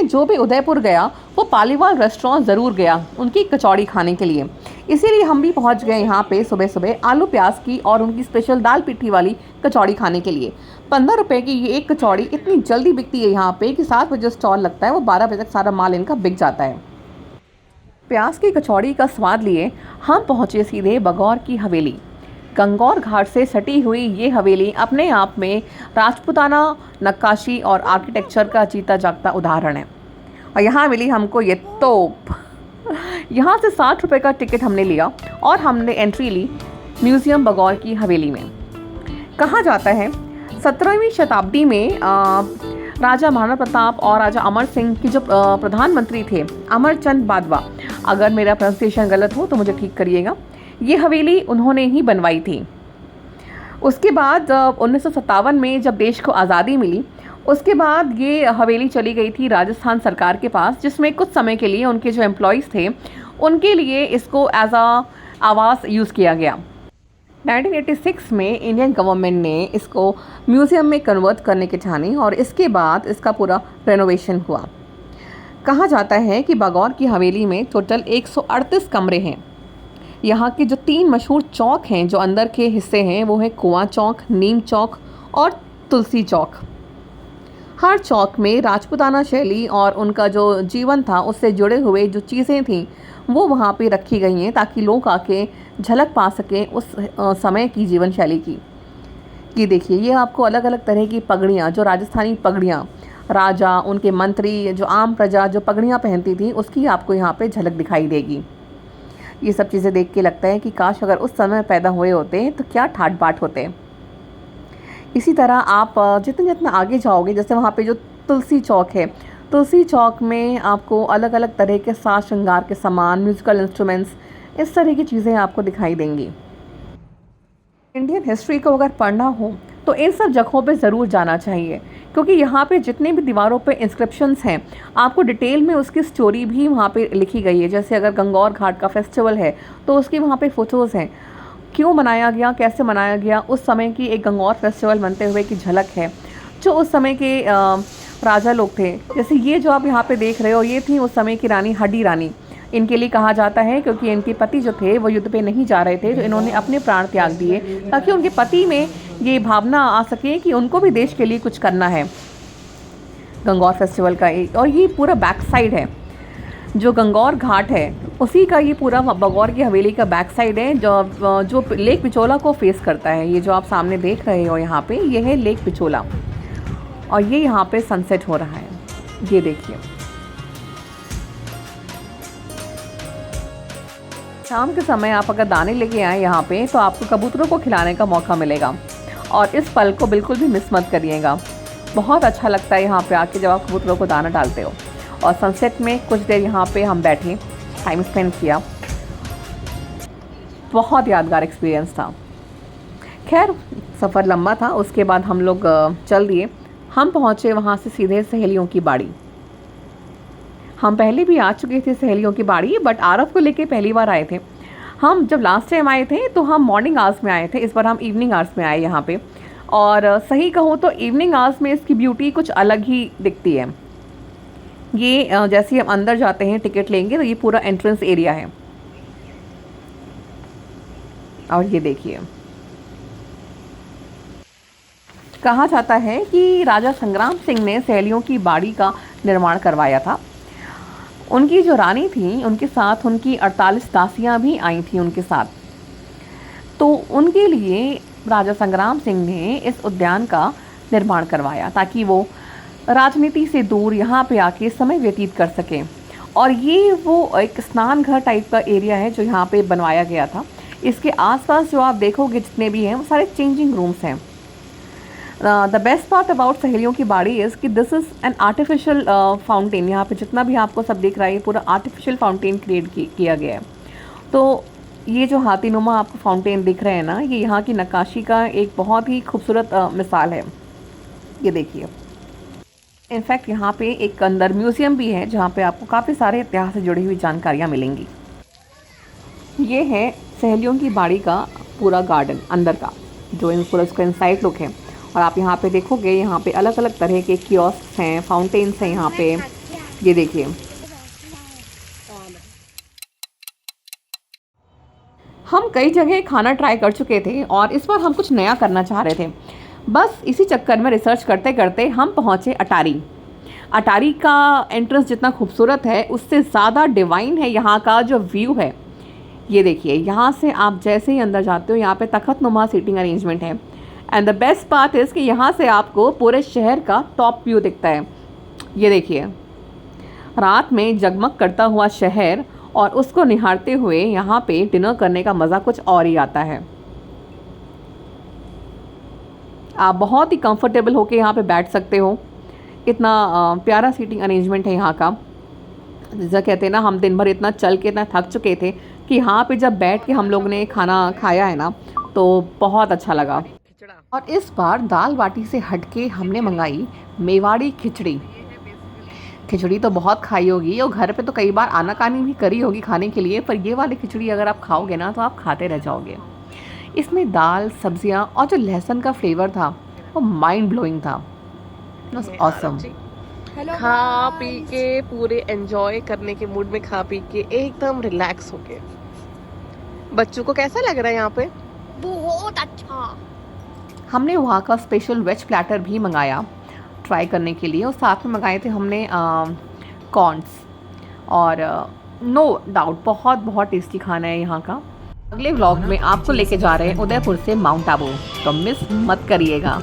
में जो भी उदयपुर गया वो पालीवाल रेस्टोरेंट ज़रूर गया उनकी कचौड़ी खाने के लिए। इसीलिए हम भी पहुंच गए यहाँ पे सुबह सुबह आलू प्याज की और उनकी स्पेशल दाल पिट्ठी वाली कचौड़ी खाने के लिए। 15 रुपए की ये एक कचौड़ी इतनी जल्दी बिकती है यहाँ पे कि 7 बजे स्टॉल लगता है, वो 12 बजे तक सारा माल इनका बिक जाता है। प्याज की कचौड़ी का स्वाद लिए हम पहुँचे सीधे बगौर की हवेली। गंगौर घाट से सटी हुई ये हवेली अपने आप में राजपूताना नक्काशी और आर्किटेक्चर का जीता जागता उदाहरण है। और यहाँ मिली हमको ये तोप। यहाँ से 60 रुपए का टिकट हमने लिया और हमने एंट्री ली म्यूज़ियम बगौर की हवेली में। कहा जाता है 17वीं शताब्दी में राजा महाराणा प्रताप और राजा अमर सिंह की जो प्रधानमंत्री थे अमरचंद बादवा, अगर मेरा प्रोनाउंसिएशन गलत हो तो मुझे ठीक करिएगा, ये हवेली उन्होंने ही बनवाई थी। उसके बाद 1957 में जब देश को आज़ादी मिली उसके बाद ये हवेली चली गई थी राजस्थान सरकार के पास, जिसमें कुछ समय के लिए उनके जो एम्प्लॉयज़ थे उनके लिए इसको एज आ आवास यूज़ किया गया। 1986 में इंडियन गवर्नमेंट ने इसको म्यूज़ियम में कन्वर्ट करने की ठानी और इसके बाद इसका पूरा रेनोवेशन हुआ। कहा जाता है कि बगौर की हवेली में टोटल 138 कमरे हैं। यहाँ के जो 3 मशहूर चौक हैं जो अंदर के हिस्से हैं वो है कुआं चौक, नीम चौक और तुलसी चौक। हर चौक में राजपूताना शैली और उनका जो जीवन था उससे जुड़े हुए जो चीज़ें थीं वो वहाँ पे रखी गई हैं ताकि लोग आके झलक पा सकें उस समय की जीवन शैली की। ये देखिए, ये आपको अलग अलग तरह की पगड़ियाँ, जो राजस्थानी पगड़ियाँ, राजा, उनके मंत्री, जो आम प्रजा जो पगड़ियाँ पहनती थी उसकी आपको यहाँ पे झलक दिखाई देगी। ये सब चीज़ें देख के लगता है कि काश अगर उस समय पैदा हुए होते तो क्या ठाट बाट होते। इसी तरह आप जितना जितना आगे जाओगे, जैसे वहाँ पे जो तुलसी चौक है, तुलसी चौक में आपको अलग अलग तरह के साज श्रृंगार के सामान, म्यूज़िकल इंस्ट्रूमेंट्स, इस तरह की चीज़ें आपको दिखाई देंगी। इंडियन हिस्ट्री को अगर पढ़ना हो तो इन सब जगहों पे ज़रूर जाना चाहिए, क्योंकि यहाँ पे जितने भी दीवारों पे इंस्क्रिप्शंस हैं आपको डिटेल में उसकी स्टोरी भी वहाँ पे लिखी गई है। जैसे अगर गंगौर घाट का फेस्टिवल है तो उसकी वहाँ पे फ़ोटोज़ हैं, क्यों मनाया गया, कैसे मनाया गया, उस समय की एक गंगौर फेस्टिवल मनते हुए की झलक है। जो उस समय के राजा लोग थे, जैसे ये जो आप यहाँ पे देख रहे हो, ये थी उस समय की रानी हड्डी रानी। इनके लिए कहा जाता है क्योंकि इनके पति जो थे वो युद्ध पे नहीं जा रहे थे, तो इन्होंने अपने प्राण त्याग दिए ताकि उनके पति में ये भावना आ सके कि उनको भी देश के लिए कुछ करना है। गंगौर फेस्टिवल का एक, और ये पूरा बैक साइड है, जो गंगौर घाट है उसी का ये पूरा बगौर की हवेली का बैक साइड है जो लेक पिछोला को फेस करता है। ये जो आप सामने देख रहे हो यहाँ पे, ये है लेक पिछोला और ये यहाँ पे सनसेट हो रहा है। ये देखिए, शाम के समय आप अगर दाने लेके आए यहाँ पे तो आपको कबूतरों को खिलाने का मौका मिलेगा और इस पल को बिल्कुल भी मिस मत करिएगा। बहुत अच्छा लगता है यहाँ पे आके जब आप कबूतरों को दाना डालते हो। और सनसेट में कुछ देर यहाँ पे हम बैठे, टाइम स्पेंड किया, बहुत यादगार एक्सपीरियंस था। खैर सफ़र लंबा था, उसके बाद हम लोग चल दिए। हम पहुँचे वहाँ से सीधे सहेलियों की बाड़ी। हम पहले भी आ चुके थे सहेलियों की बाड़ी, बट आरव को लेके पहली बार आए थे। हम जब लास्ट टाइम आए थे तो हम मॉर्निंग आवर्स में आए थे, इस बार हम इवनिंग आवर्स में आए यहाँ पे। और सही कहूँ तो इवनिंग आवर्स में इसकी ब्यूटी कुछ अलग ही दिखती है। ये जैसे हम अंदर जाते हैं टिकट लेंगे तो ये पूरा एंट्रेंस एरिया है। और ये देखिए, कहा जाता है कि राजा संग्राम सिंह ने सहेलियों की बाड़ी का निर्माण करवाया था। उनकी जो रानी थी उनके साथ उनकी 48 दासियां भी आई थी उनके साथ। तो उनके लिए राजा संग्राम सिंह ने इस उद्यान का निर्माण करवाया ताकि वो राजनीति से दूर यहाँ पे आके समय व्यतीत कर सकें। और ये वो एक स्नान घर टाइप का एरिया है जो यहाँ पे बनवाया गया था। इसके आसपास जो आप देखोगे जितने भी हैं वो सारे चेंजिंग रूम्स हैं। द बेस्ट पार्ट अबाउट सहेलियों की बाड़ी इज़ कि this is an artificial fountain. यहाँ पे जितना भी आपको सब दिख रहा है पूरा आर्टिफिशियल फाउंटेन क्रिएट किया गया है। तो ये जो हाथीनुमा आपको फाउंटेन दिख रहे हैं ना, ये यहाँ की नक्काशी का एक बहुत ही खूबसूरत मिसाल है। ये देखिए, इनफैक्ट यहाँ पे एक अंदर म्यूज़ियम भी है जहाँ पे आपको काफ़ी सारे इतिहास से जुड़ी हुई जानकारियाँ मिलेंगी। ये है सहेलियों की बाड़ी का पूरा गार्डन अंदर का, जो इन पूरा उसका इनसाइड लुक है। और आप यहाँ पे देखोगे, यहाँ पे अलग अलग तरह के कियोस्क हैं, फाउंटेन्स हैं यहाँ पे, ये देखिए, हम कई जगह खाना ट्राई कर चुके थे और इस बार हम कुछ नया करना चाह रहे थे। बस इसी चक्कर में रिसर्च करते करते हम पहुँचे अटारी। अटारी का एंट्रेंस जितना खूबसूरत है, उससे ज़्यादा डिवाइन है यहाँ का जो व्यू है। ये देखिए, यहाँ से आप जैसे ही अंदर जाते हो, यहाँ पे तख़्तनुमा सीटिंग अरेंजमेंट है। And the best part is कि यहाँ से आपको पूरे शहर का टॉप व्यू दिखता है। ये देखिए, रात में जगमग करता हुआ शहर और उसको निहारते हुए यहाँ पे डिनर करने का मज़ा कुछ और ही आता है। आप बहुत ही कंफर्टेबल होके यहाँ पे बैठ सकते हो। इतना प्यारा सीटिंग अरेंजमेंट है यहाँ का। जैसा कहते हैं ना, हम दिन भर इतना चल के इतना थक चुके थे कि यहाँ पे जब बैठ के हम लोग ने खाना खाया है ना, तो बहुत अच्छा लगा। और इस बार दाल बाटी से हटके हमने मंगाई मेवाड़ी खिचड़ी। खिचड़ी तो बहुत खाई होगी और घर पे तो कई बार आनाकानी भी करी होगी खाने के लिए, पर ये वाली खिचड़ी अगर आप खाओगे ना तो आप खाते रह जाओगे। इसमें दाल, सब्जियां और जो लहसुन का फ्लेवर था वो माइंड ब्लोइंग था। ऑसम। खा पी के पूरे एंजॉय करने के मूड में खा पी के एकदम रिलैक्स हो गए। बच्चों को कैसा लग रहा है यहाँ पे? बहुत अच्छा। हमने वहाँ का स्पेशल वेज प्लेटर भी मंगाया ट्राई करने के लिए, और साथ में मंगाए थे हमने कॉर्न्स। और नो डाउट बहुत बहुत टेस्टी खाना है यहाँ का। अगले व्लॉग में आपको लेके जा रहे हैं उदयपुर से माउंट आबू, तो मिस मत करिएगा।